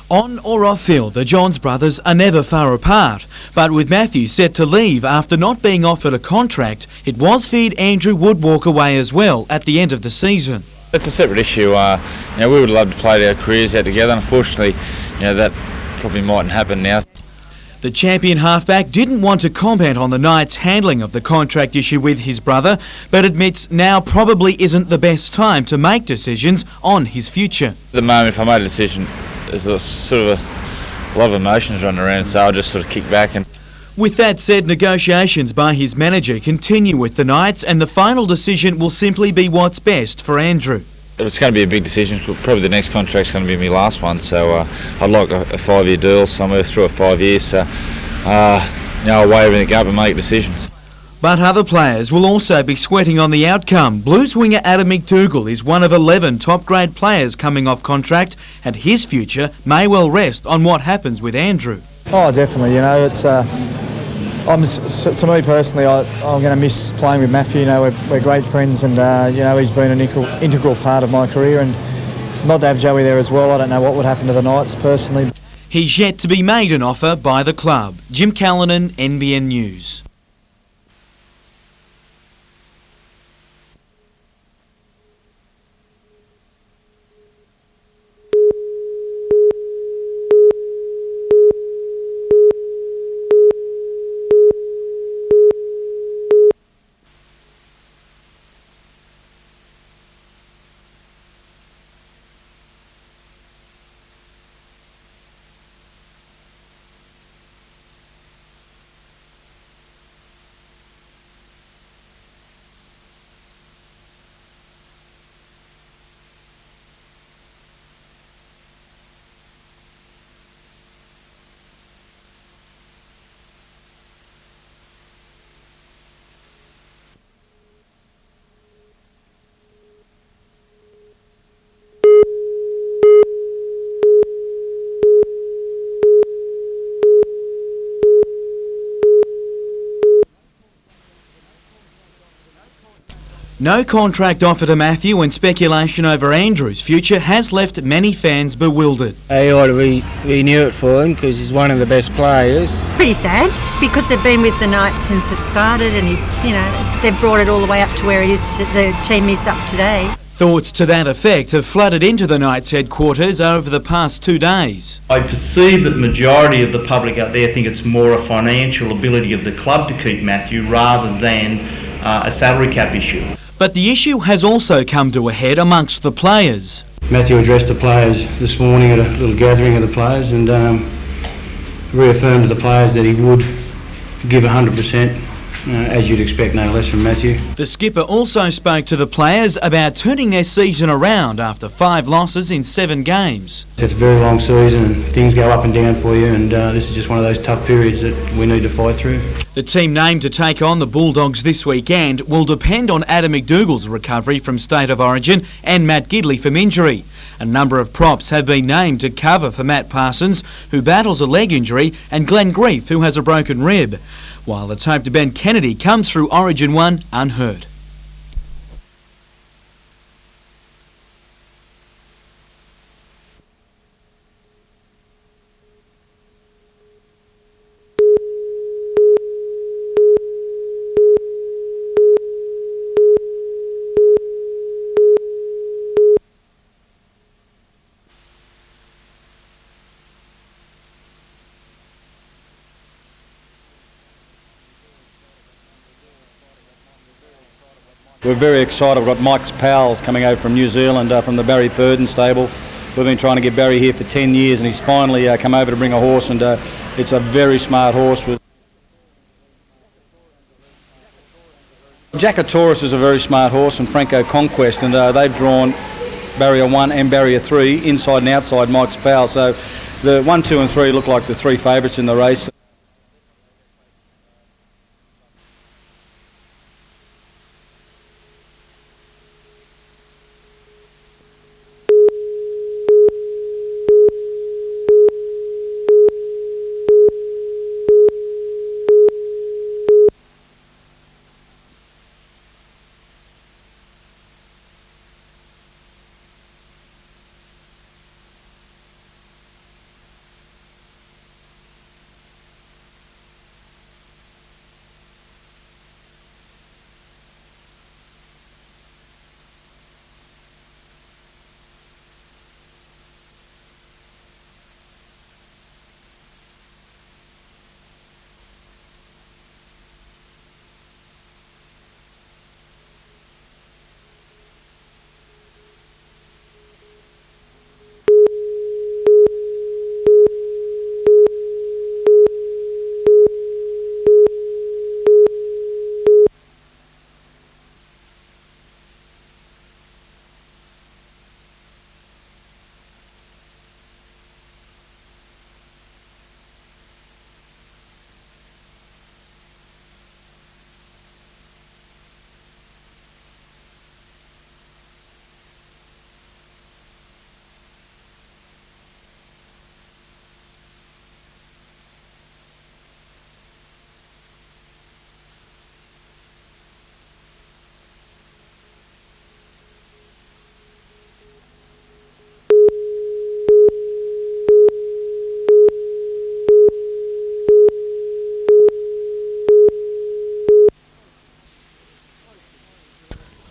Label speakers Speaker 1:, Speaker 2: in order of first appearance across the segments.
Speaker 1: On or off field, the Johns brothers are never far apart, but with Matthew set to leave after not being offered a contract, it was feared Andrew would walk away as well at the end of the season.
Speaker 2: It's a separate issue. We would love to play our careers out together. Unfortunately, that probably mightn't happen now.
Speaker 1: The champion halfback didn't want to comment on the Knights' handling of the contract issue with his brother, but admits now probably isn't the best time to make decisions on his future.
Speaker 2: At the moment, if I made a decision, there's a sort of a lot of emotions running around, so I'll just sort of kick back. And
Speaker 1: with that said, negotiations by his manager continue with the Knights, and the final decision will simply be what's best for Andrew.
Speaker 2: It's going to be a big decision. Probably the next contract's going to be my last one, so I'd like a 5-year deal somewhere through 5 years. So I'll weigh everything up and make decisions.
Speaker 1: But other players will also be sweating on the outcome. Blues winger Adam McDougall is one of 11 top-grade players coming off contract, and his future may well rest on what happens with Andrew.
Speaker 3: Oh, definitely. It's to me personally, I'm going to miss playing with Matthew. We're great friends, and he's been an integral part of my career, and not to have Joey there as well, I don't know what would happen to the Knights personally.
Speaker 1: He's yet to be made an offer by the club. Jim Callanan, NBN News. No contract offer to Matthew, and speculation over Andrew's future has left many fans bewildered.
Speaker 4: They ought to renew it for him because he's one of the best players.
Speaker 5: Pretty sad because they've been with the Knights since it started, and they've brought it all the way up to where it is. The team is up today.
Speaker 1: Thoughts to that effect have flooded into the Knights headquarters over the past 2 days.
Speaker 6: I perceive that the majority of the public out there think it's more a financial ability of the club to keep Matthew rather than a salary cap issue.
Speaker 1: But the issue has also come to a head amongst the players.
Speaker 4: Matthew addressed the players this morning at a little gathering of the players and reaffirmed to the players that he would give 100%, as you'd expect, no less from Matthew.
Speaker 1: The skipper also spoke to the players about turning their season around after 5 losses in 7 games.
Speaker 4: It's a very long season and things go up and down for you, and this is just one of those tough periods that we need to fight through.
Speaker 1: The team named to take on the Bulldogs this weekend will depend on Adam McDougall's recovery from State of Origin and Matt Gidley from injury. A number of props have been named to cover for Matt Parsons, who battles a leg injury, and Glenn Grief, who has a broken rib, while it's hoped Ben Kennedy comes through Origin 1 unhurt.
Speaker 7: We're very excited. We've got Mike's pals coming over from New Zealand, from the Barry Purdon stable. We've been trying to get Barry here for 10 years, and he's finally come over to bring a horse, and it's a very smart horse. Jack of Torres is a very smart horse, and Franco Conquest, and they've drawn Barrier 1 and Barrier 3 inside and outside Mike's pals. So the 1, 2 and 3 look like the 3 favourites in the race.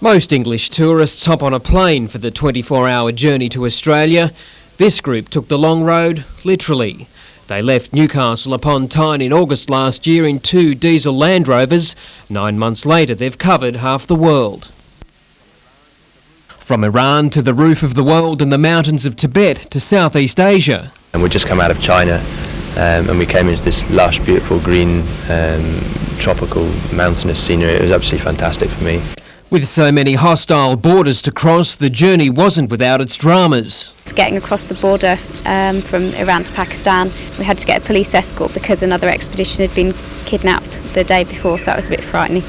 Speaker 8: Most English tourists hop on a plane for the 24-hour journey to Australia. This group took the long road, literally. They left Newcastle upon Tyne in August last year in 2 diesel Land Rovers. 9 months later, they've covered half the world. From Iran to the roof of the world and the mountains of Tibet to Southeast Asia.
Speaker 9: And we just come out of China and we came into this lush, beautiful, green, tropical, mountainous scenery. It was absolutely fantastic for me.
Speaker 8: With so many hostile borders to cross, the journey wasn't without its dramas.
Speaker 10: Getting across the border from Iran to Pakistan, we had to get a police escort because another expedition had been kidnapped the day before, so that was a bit frightening.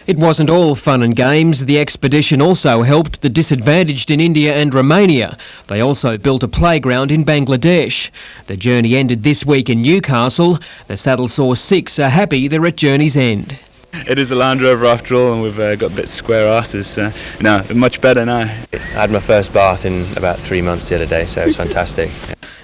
Speaker 8: It wasn't all fun and games. The expedition also helped the disadvantaged in India and Romania. They also built a playground in Bangladesh. The journey ended this week in Newcastle. The Saddle Sore 6 are happy they're at journey's end.
Speaker 11: It is a Land Rover after all, and we've got a bit square asses. No, much better now.
Speaker 9: I had my first bath in about 3 months the other day, so it was fantastic.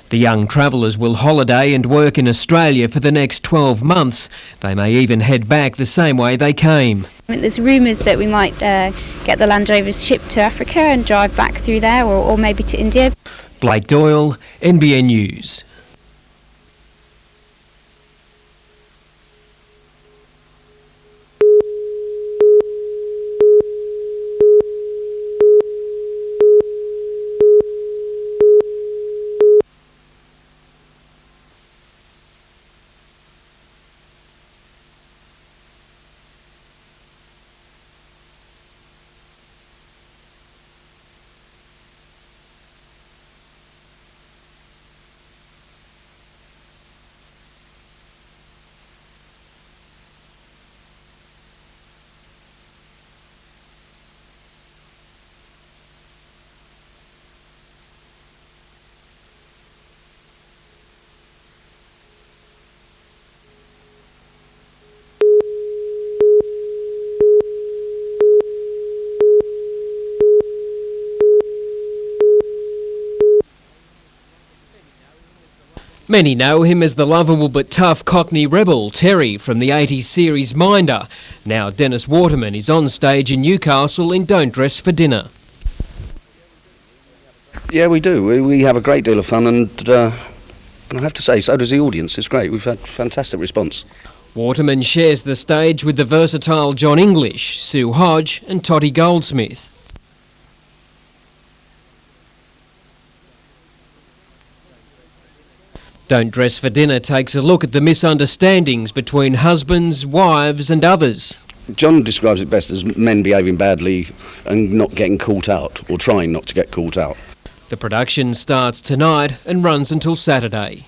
Speaker 8: The young travellers will holiday and work in Australia for the next 12 months. They may even head back the same way they came.
Speaker 10: There's rumours that we might get the Land Rovers shipped to Africa and drive back through there, or maybe to India.
Speaker 8: Blake Doyle, NBN News. Many know him as the lovable but tough Cockney rebel, Terry, from the 80s series Minder. Now Dennis Waterman is on stage in Newcastle in Don't Dress for Dinner.
Speaker 12: Yeah, we do. We have a great deal of fun, and I have to say, so does the audience. It's great. We've had fantastic response.
Speaker 8: Waterman shares the stage with the versatile John English, Sue Hodge and Toddy Goldsmith. Don't Dress for Dinner takes a look at the misunderstandings between husbands, wives and others.
Speaker 12: John describes it best as men behaving badly and not getting caught out, or trying not to get caught out.
Speaker 8: The production starts tonight and runs until Saturday.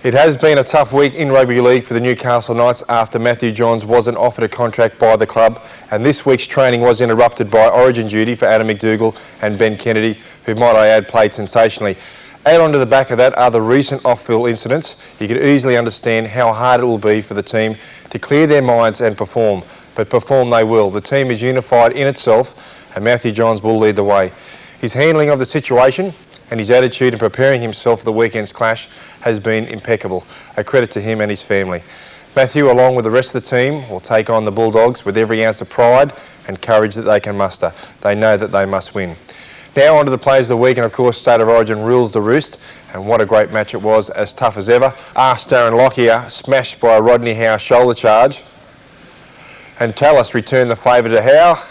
Speaker 13: It has been a tough week in rugby league for the Newcastle Knights after Matthew Johns wasn't offered a contract by the club, and this week's training was interrupted by Origin duty for Adam McDougall and Ben Kennedy, who, might I add, played sensationally. Add on to the back of that are the recent off-field incidents. You can easily understand how hard it will be for the team to clear their minds and perform, but perform they will. The team is unified in itself, and Matthew Johns will lead the way. His handling of the situation and his attitude in preparing himself for the weekend's clash has been impeccable. A credit to him and his family. Matthew, along with the rest of the team, will take on the Bulldogs with every ounce of pride and courage that they can muster. They know that they must win. Now on to the players of the week, and of course State of Origin rules the roost, and what a great match it was, as tough as ever. Darren Lockyer smashed by a Rodney Howe shoulder charge. And Torres returned the favour to Howe.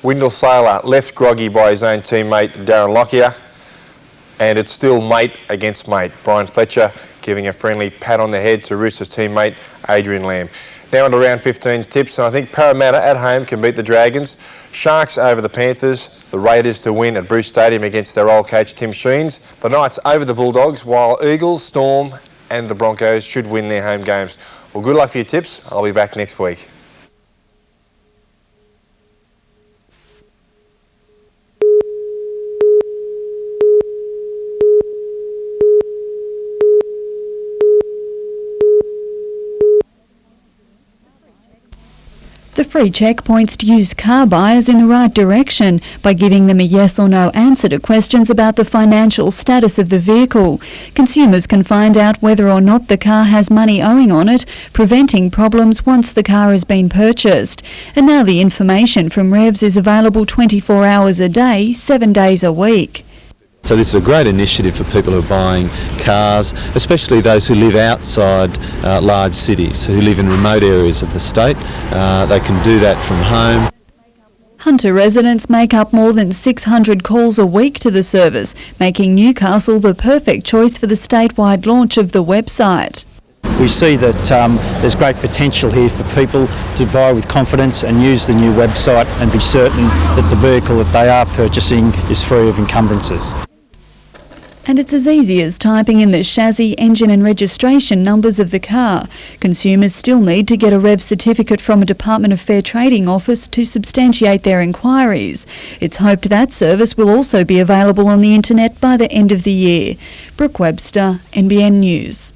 Speaker 13: Windle Sailor left groggy by his own teammate Darren Lockyer. And it's still mate against mate. Brian Fletcher giving a friendly pat on the head to Roosters teammate Adrian Lamb. Now on to round 15's tips, and I think Parramatta at home can beat the Dragons. Sharks over the Panthers. The Raiders to win at Bruce Stadium against their old coach Tim Sheens. The Knights over the Bulldogs, while Eagles, Storm and the Broncos should win their home games. Well, good luck for your tips. I'll be back next week.
Speaker 14: The free check points to used car buyers in the right direction by giving them a yes or no answer to questions about the financial status of the vehicle. Consumers can find out whether or not the car has money owing on it, preventing problems once the car has been purchased. And now the information from Revs is available 24 hours a day, 7 days a week.
Speaker 15: So this is a great initiative for people who are buying cars, especially those who live outside large cities, who live in remote areas of the state. They can do that from home.
Speaker 14: Hunter residents make up more than 600 calls a week to the service, making Newcastle the perfect choice for the statewide launch of the website.
Speaker 16: We see that there's great potential here for people to buy with confidence and use the new website and be certain that the vehicle that they are purchasing is free of encumbrances.
Speaker 14: And it's as easy as typing in the chassis, engine and registration numbers of the car. Consumers still need to get a REV certificate from a Department of Fair Trading office to substantiate their inquiries. It's hoped that service will also be available on the internet by the end of the year. Brooke Webster, NBN News.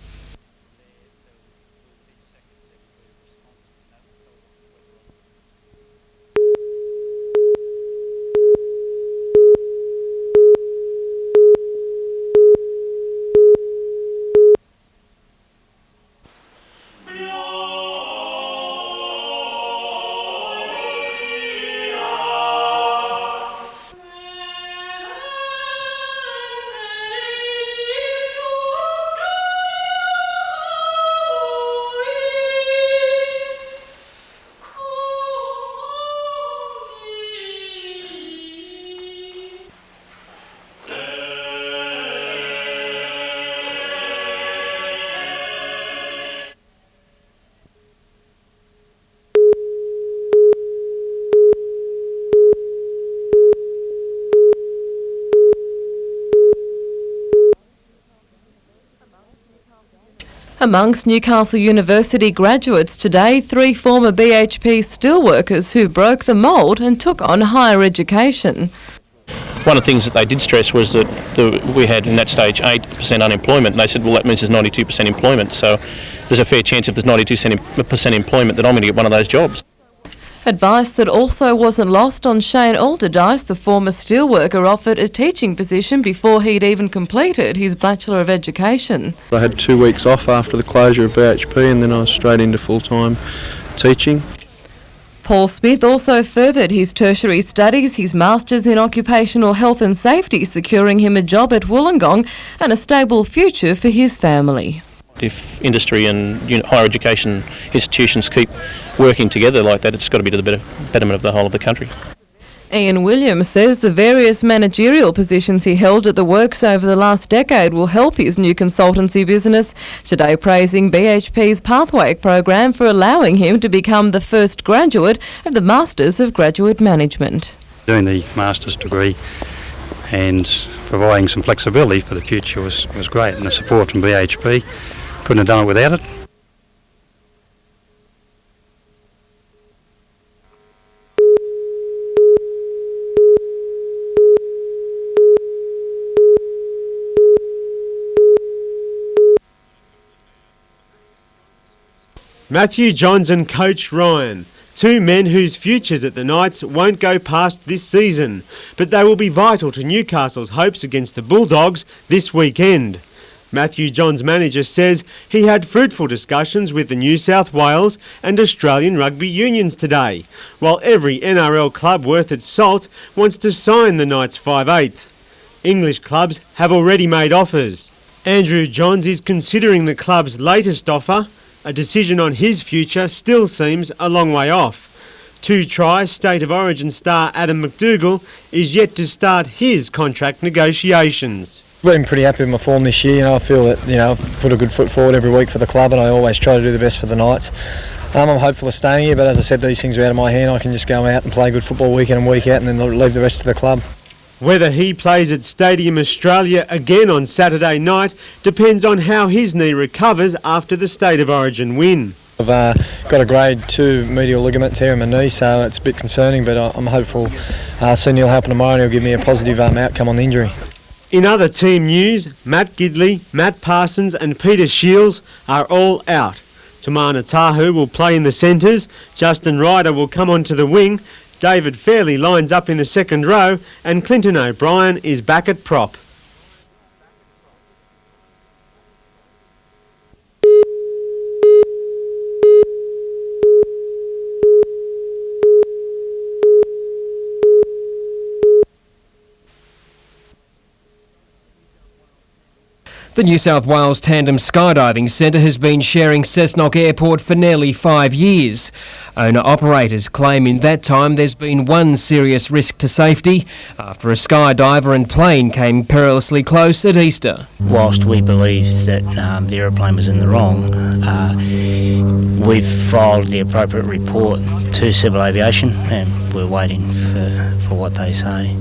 Speaker 17: Amongst Newcastle University graduates today, 3 former BHP steelworkers who broke the mould and took on higher education.
Speaker 18: One of the things that they did stress was that we had in that stage 8% unemployment, and they said, well, that means there's 92% employment, so there's a fair chance if there's 92% employment that I'm going to get one of those jobs.
Speaker 17: Advice that also wasn't lost on Shane Alderdice, the former steelworker offered a teaching position before he'd even completed his Bachelor of Education.
Speaker 19: I had 2 weeks off after the closure of BHP and then I was straight into full-time teaching.
Speaker 17: Paul Smith also furthered his tertiary studies, his Masters in Occupational Health and Safety, securing him a job at Wollongong and a stable future for his family.
Speaker 18: If industry and higher education institutions keep working together like that, it's got to be to the betterment of the whole of the country.
Speaker 17: Ian Williams says the various managerial positions he held at the works over the last decade will help his new consultancy business, today praising BHP's Pathway program for allowing him to become the first graduate of the Masters of Graduate Management.
Speaker 20: Doing the Masters degree and providing some flexibility for the future was great, and the support from BHP, couldn't have done it without it.
Speaker 21: Matthew Johns and coach Ryan, 2 men whose futures at the Knights won't go past this season, but they will be vital to Newcastle's hopes against the Bulldogs this weekend. Matthew Johns' manager says he had fruitful discussions with the New South Wales and Australian rugby unions today, while every NRL club worth its salt wants to sign the Knights 5/8. English clubs have already made offers. Andrew Johns is considering the club's latest offer, a decision on his future still seems a long way off. Two-try State of Origin star Adam McDougall is yet to start his contract negotiations.
Speaker 3: I've been pretty happy with my form this year. I feel that I've put a good foot forward every week for the club, and I always try to do the best for the Knights. I'm hopeful of staying here, but as I said, these things are out of my hand. I can just go out and play good football week in and week out and then leave the rest to the club.
Speaker 21: Whether he plays at Stadium Australia again on Saturday night depends on how his knee recovers after the State of Origin win.
Speaker 3: I've got a grade 2 medial ligament tear in my knee, so it's a bit concerning, but I'm hopeful soon he'll happen tomorrow and he'll give me a positive outcome on the injury.
Speaker 21: In other team news, Matt Gidley, Matt Parsons and Peter Shields are all out. Tamana Tahu will play in the centres, Justin Ryder will come onto the wing, David Fairley lines up in the second row and Clinton O'Brien is back at prop.
Speaker 8: The New South Wales Tandem Skydiving Centre has been sharing Cessnock Airport for nearly 5 years. Owner-operators claim in that time there's been one serious risk to safety after a skydiver and plane came perilously close at Easter.
Speaker 2: Whilst we believe that the aeroplane was in the wrong, we've filed the appropriate report to Civil Aviation and we're waiting for what they say.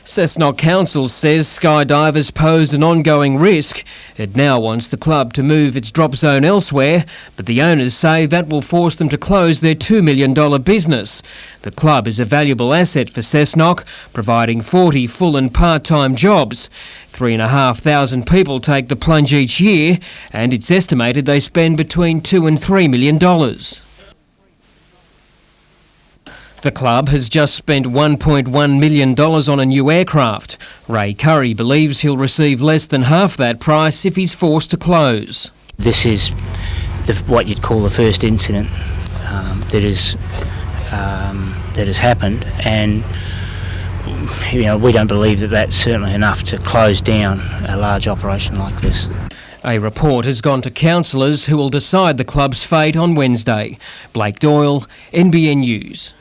Speaker 8: Cessnock Council says skydivers pose an ongoing risk. It now wants the club to move its drop zone elsewhere, but the owners say that will force them to close their $2 million business. The club is a valuable asset for Cessnock, providing 40 full and part-time jobs. 3,500 people take the plunge each year, and it's estimated they spend between $2 and $3 million. The club has just spent $1.1 million on a new aircraft. Ray Curry believes he'll receive less than half that price if he's forced to close.
Speaker 2: This is what you'd call the first incident that has happened, and we don't believe that that's certainly enough to close down a large operation like this.
Speaker 8: A report has gone to councillors who will decide the club's fate on Wednesday. Blake Doyle, NBN News.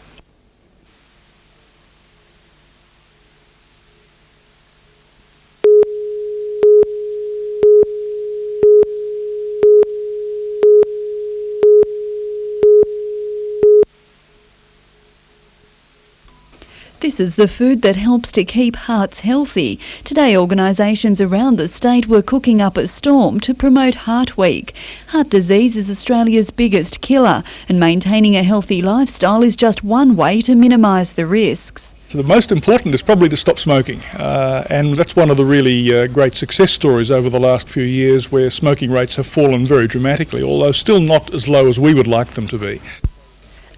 Speaker 14: This is the food that helps to keep hearts healthy. Today, organisations around the state were cooking up a storm to promote Heart Week. Heart disease is Australia's biggest killer, and maintaining a healthy lifestyle is just one way to minimise the risks.
Speaker 22: So the most important is probably to stop smoking, and that's one of the really great success stories over the last few years, where smoking rates have fallen very dramatically, although still not as low as we would like them to be.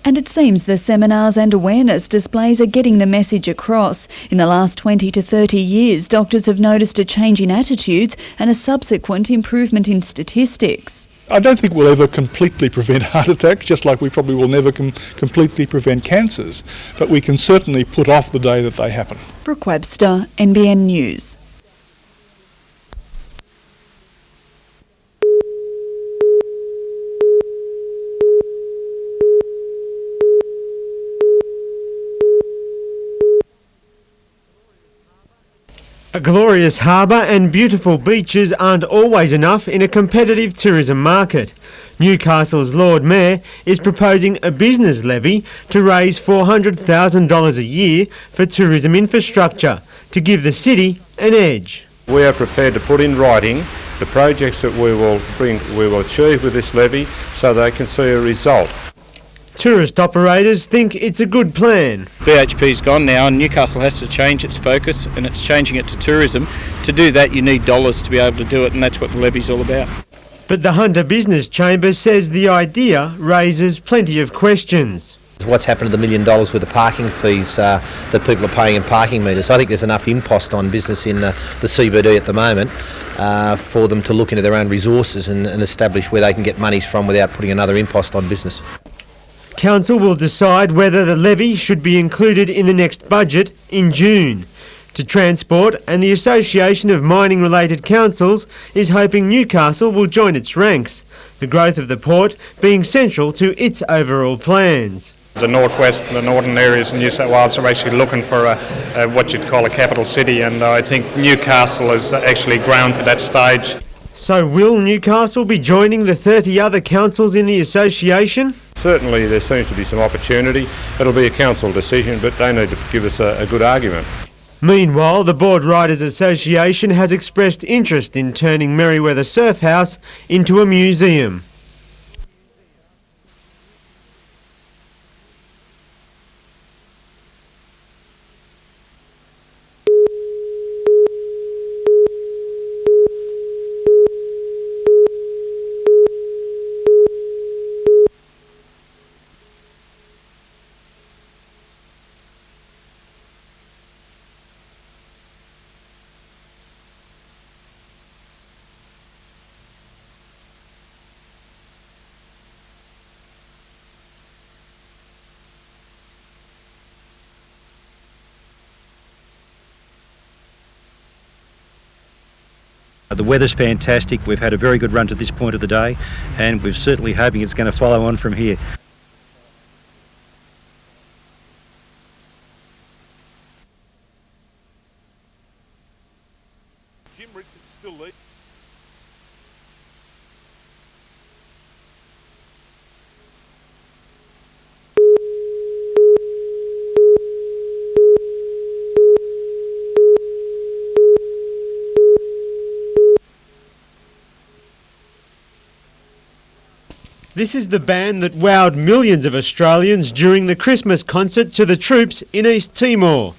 Speaker 14: And it seems the seminars and awareness displays are getting the message across. In the last 20 to 30 years, doctors have noticed a change in attitudes and a subsequent improvement in statistics.
Speaker 22: I don't think we'll ever completely prevent heart attacks, just like we probably will never completely prevent cancers, but we can certainly put off the day that they happen.
Speaker 14: Brooke Webster, NBN News.
Speaker 21: A glorious harbour and beautiful beaches aren't always enough in a competitive tourism market. Newcastle's Lord Mayor is proposing a business levy to raise $400,000 a year for tourism infrastructure to give the city an edge.
Speaker 23: We are prepared to put in writing the projects that we will achieve with this levy so they can see a result.
Speaker 21: Tourist operators think it's a good plan.
Speaker 18: BHP's gone now and Newcastle has to change its focus, and it's changing it to tourism. To do that you need dollars to be able to do it, and that's what the levy's all about.
Speaker 21: But the Hunter Business Chamber says the idea raises plenty of questions.
Speaker 24: What's happened to the $1 million with the parking fees that people are paying in parking meters? I think there's enough impost on business in the CBD at the moment for them to look into their own resources and establish where they can get monies from without putting another impost on business.
Speaker 21: Council will decide whether the levy should be included in the next budget in June. to Transport, and the Association of Mining-Related Councils is hoping Newcastle will join its ranks, the growth of the port being central to its overall plans.
Speaker 23: The northwest and the northern areas in New South Wales are actually looking for what you'd call a capital city, and I think Newcastle has actually grown to that stage.
Speaker 21: So will Newcastle be joining the 30 other councils in the association?
Speaker 23: Certainly there seems to be some opportunity. It'll be a council decision, but they need to give us a good argument.
Speaker 21: Meanwhile, the Board Riders Association has expressed interest in turning Merriweather Surf House into a museum.
Speaker 1: The weather's fantastic. We've had a very good run to this point of the day, and we're certainly hoping it's going to follow on from here.
Speaker 21: This is the band that wowed millions of Australians during the Christmas concert to the troops in East Timor.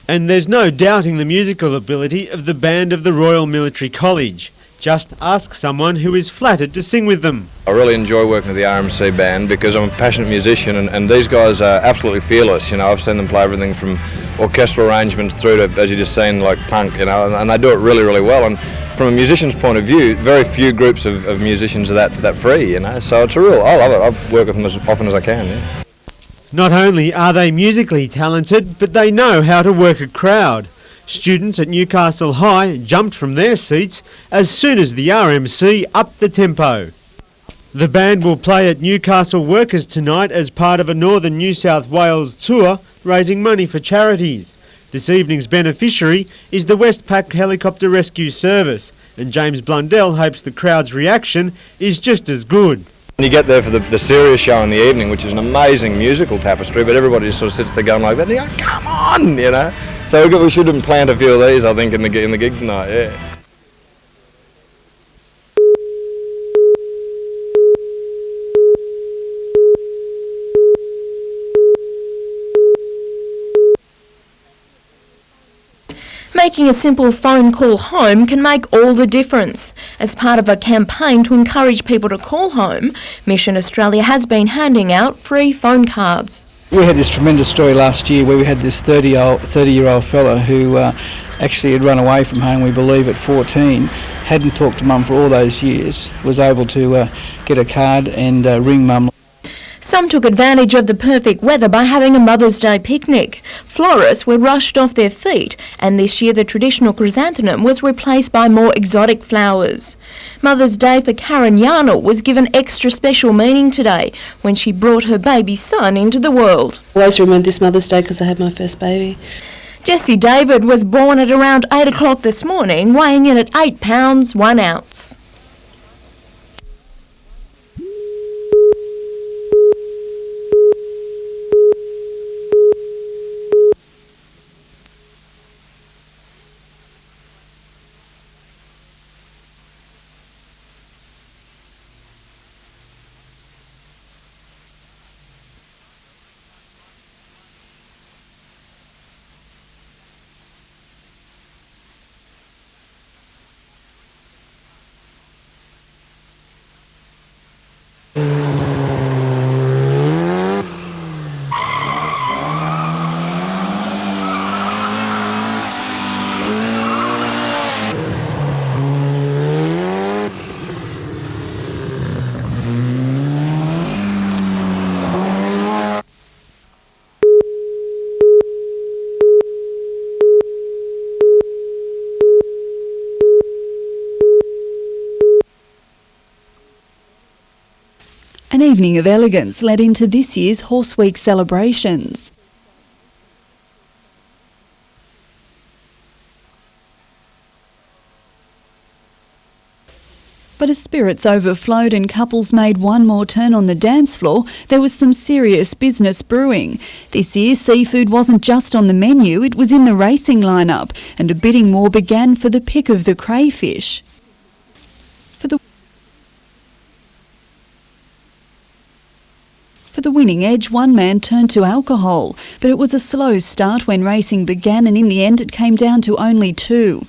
Speaker 21: And there's no doubting the musical ability of the band of the Royal Military College. Just ask someone who is flattered to sing with them.
Speaker 4: I really enjoy working with the RMC band because I'm a passionate musician, and these guys are absolutely fearless. You know, I've seen them play everything from orchestral arrangements through to, as you just seen, like punk, you know, and they do it really, really well. And from a musician's point of view, very few groups of musicians are that free, you know, so it's a real, I love it. I work with them as often as I can, yeah.
Speaker 21: Not only are they musically talented, but they know how to work a crowd. Students at Newcastle High jumped from their seats as soon as the RMC upped the tempo. The band will play at Newcastle Workers tonight as part of a Northern New South Wales tour raising money for charities. This evening's beneficiary is the Westpac Helicopter Rescue Service, and James Blundell hopes the crowd's reaction is just as good.
Speaker 4: You get there for the serious show in the evening, which is an amazing musical tapestry, but everybody just sort of sits there going like that, and you go, come on, you know. So we should have planned a few of these, I think, in the gig tonight, yeah.
Speaker 5: Making a simple phone call home can make all the difference. As part of a campaign to encourage people to call home, Mission Australia has been handing out free phone cards.
Speaker 6: We had this tremendous story last year where we had this 30-year-old fella who actually had run away from home, we believe, at 14, hadn't talked to mum for all those years, was able to get a card and ring mum.
Speaker 5: Some took advantage of the perfect weather by having a Mother's Day picnic. Florists were rushed off their feet, and this year the traditional chrysanthemum was replaced by more exotic flowers. Mother's Day for Karen Yarnell was given extra special meaning today when she brought her baby son into the world.
Speaker 25: I always remember this Mother's Day because I had my first baby.
Speaker 5: Jessie David was born at around 8 o'clock this morning, weighing in at 8 pounds 1 ounce.
Speaker 14: An evening of elegance led into this year's Horse Week celebrations. But as spirits overflowed and couples made one more turn on the dance floor, there was some serious business brewing. This year, seafood wasn't just on the menu, it was in the racing lineup, and a bidding war began for the pick of the crayfish. For the winning edge, one man turned to alcohol, but it was a slow start when racing began, and in the end it came down to only 2.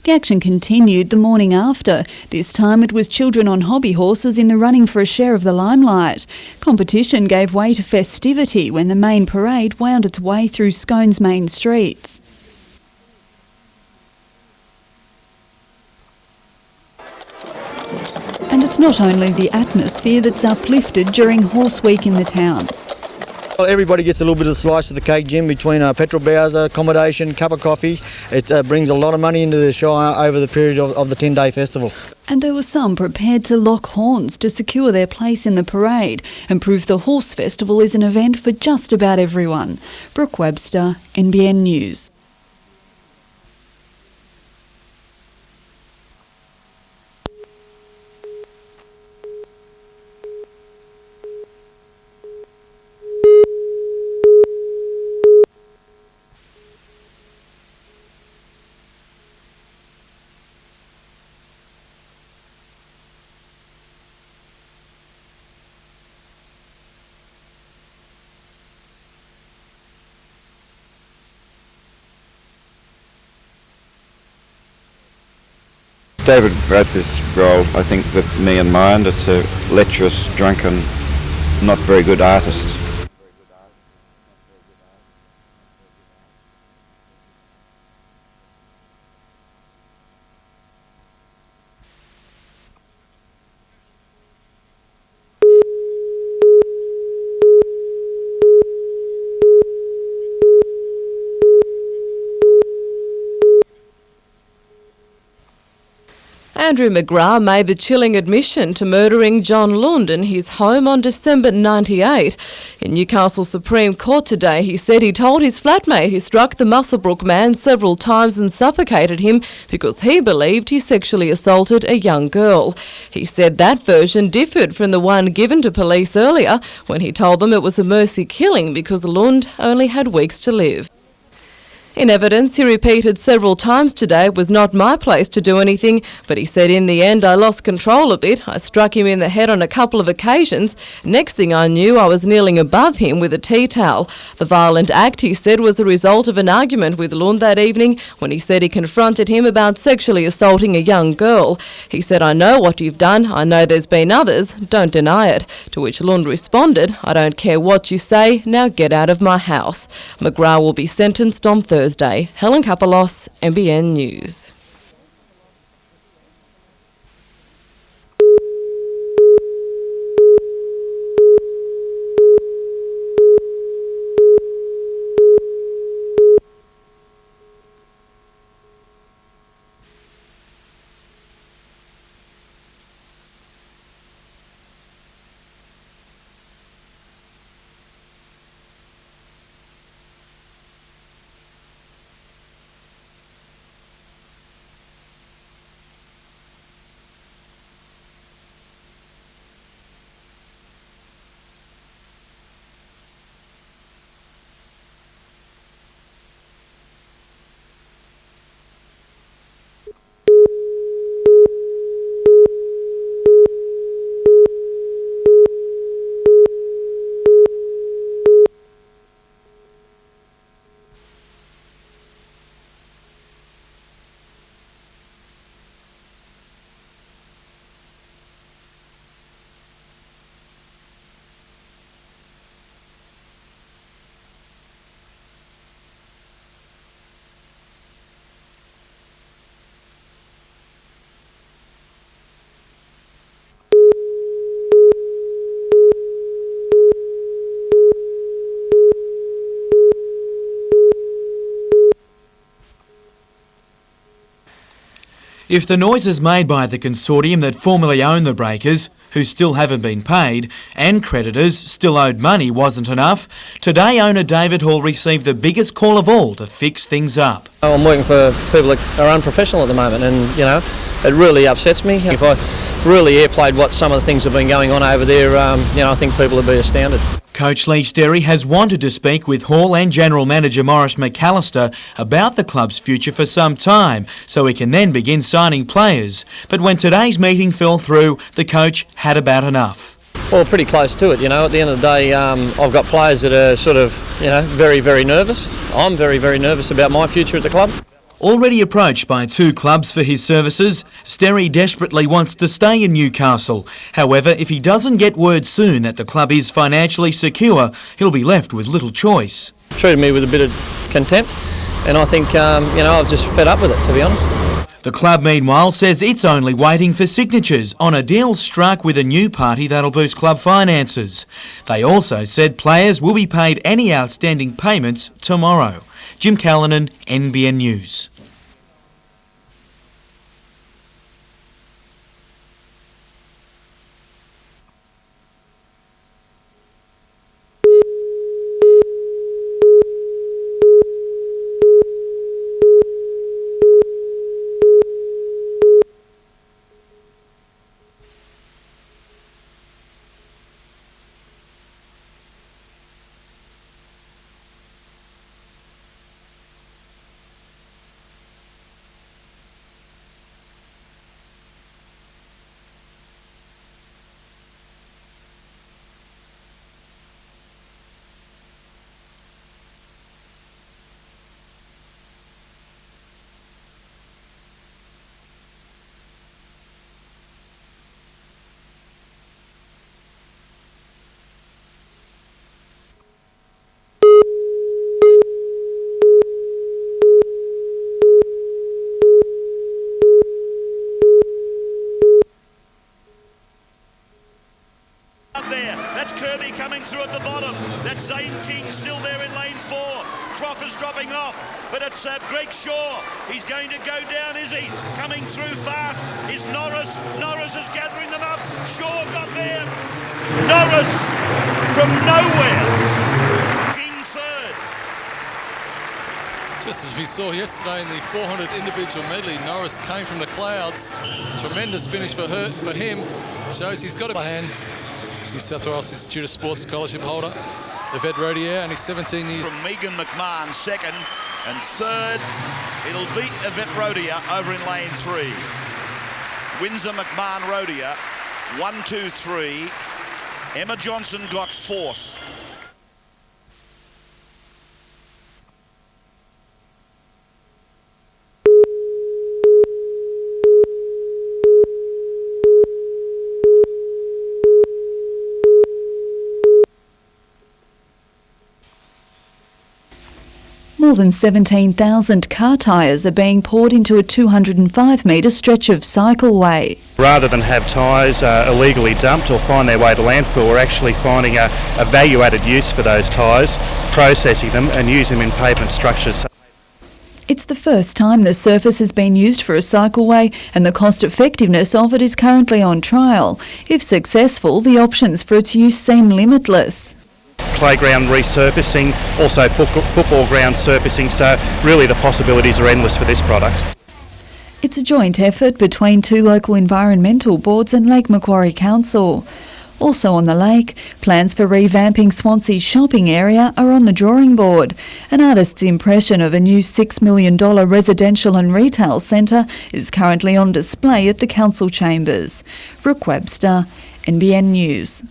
Speaker 14: The action continued the morning after. This time it was children on hobby horses in the running for a share of the limelight. Competition gave way to festivity when the main parade wound its way through Scone's main streets. And it's not only the atmosphere that's uplifted during Horse Week in the town.
Speaker 7: Well, everybody gets a little bit of a slice of the cake, Jim, between petrol bowser, accommodation, cup of coffee. It brings a lot of money into the Shire over the period of the 10-day festival.
Speaker 14: And there were some prepared to lock horns to secure their place in the parade and prove the Horse Festival is an event for just about everyone. Brooke Webster, NBN News.
Speaker 9: David wrote this role, I think, with me in mind. It's a lecherous, drunken, not very good artist.
Speaker 17: Andrew McGrath made the chilling admission to murdering John Lund in his home on December 98. In Newcastle Supreme Court today, he said he told his flatmate he struck the Muswellbrook man several times and suffocated him because he believed he sexually assaulted a young girl. He said that version differed from the one given to police earlier when he told them it was a mercy killing because Lund only had weeks to live. In evidence, he repeated several times today it was not my place to do anything, but he said in the end I lost control a bit. I struck him in the head on a couple of occasions. Next thing I knew, I was kneeling above him with a tea towel. The violent act, he said, was a result of an argument with Lund that evening when he said he confronted him about sexually assaulting a young girl. He said, I know what you've done. I know there's been others. Don't deny it. To which Lund responded, I don't care what you say. Now get out of my house. McGrath will be sentenced on Thursday. Helen Kapalos, NBN News.
Speaker 10: If the noises made by the consortium that formerly owned the breakers, who still haven't been paid, and creditors still owed money wasn't enough, today owner David Hall received the biggest call of all to fix things up.
Speaker 3: I'm working for people that are unprofessional at the moment, and it really upsets me. If I really airplayed what some of the things have been going on over there, I think people would be astounded.
Speaker 10: Coach Lee Sterry has wanted to speak with Hall and General Manager Maurice McAllister about the club's future for some time, so he can then begin signing players. But when today's meeting fell through, the coach had about enough.
Speaker 3: Well, pretty close to it, At the end of the day, I've got players that are sort of, very, very nervous. I'm very, very nervous about my future at the club.
Speaker 10: Already approached by 2 clubs for his services, Sterry desperately wants to stay in Newcastle. However, if he doesn't get word soon that the club is financially secure, he'll be left with little choice.
Speaker 3: Treated me with a bit of contempt, and I think, I've just fed up with it, to be honest.
Speaker 10: The club, meanwhile, says it's only waiting for signatures on a deal struck with a new party that'll boost club finances. They also said players will be paid any outstanding payments tomorrow. Jim Callanan, NBN News.
Speaker 11: Coming through at the bottom. That's Zane King still there in lane 4. Croft is dropping off, but it's Greg Shaw. He's going to go down, is he? Coming through fast is Norris. Norris is gathering them up. Shaw got there. Norris from nowhere. King third.
Speaker 12: Just as we saw yesterday in the 400 individual medley, Norris came from the clouds. Tremendous finish for him. Shows he's got a hand. New South Wales Institute of Sports scholarship holder, Yvette Rodier, only 17 years.
Speaker 11: From Megan McMahon second, and third, it'll be Yvette Rodier over in lane 3. Windsor McMahon Rodier, 1, 2, 3. Emma Johnson got 4th.
Speaker 14: More than 17,000 car tyres are being poured into a 205-metre stretch of cycleway.
Speaker 20: Rather than have tyres illegally dumped or find their way to landfill, we're actually finding a value-added use for those tyres, processing them and using them in pavement structures.
Speaker 14: It's the first time the surface has been used for a cycleway, and the cost effectiveness of it is currently on trial. If successful, the options for its use seem limitless.
Speaker 20: Playground resurfacing, also football ground surfacing, so really the possibilities are endless for this product.
Speaker 14: It's a joint effort between 2 local environmental boards and Lake Macquarie Council. Also on the lake, plans for revamping Swansea's shopping area are on the drawing board. An artist's impression of a new $6 million residential and retail centre is currently on display at the council chambers. Brooke Webster, NBN News.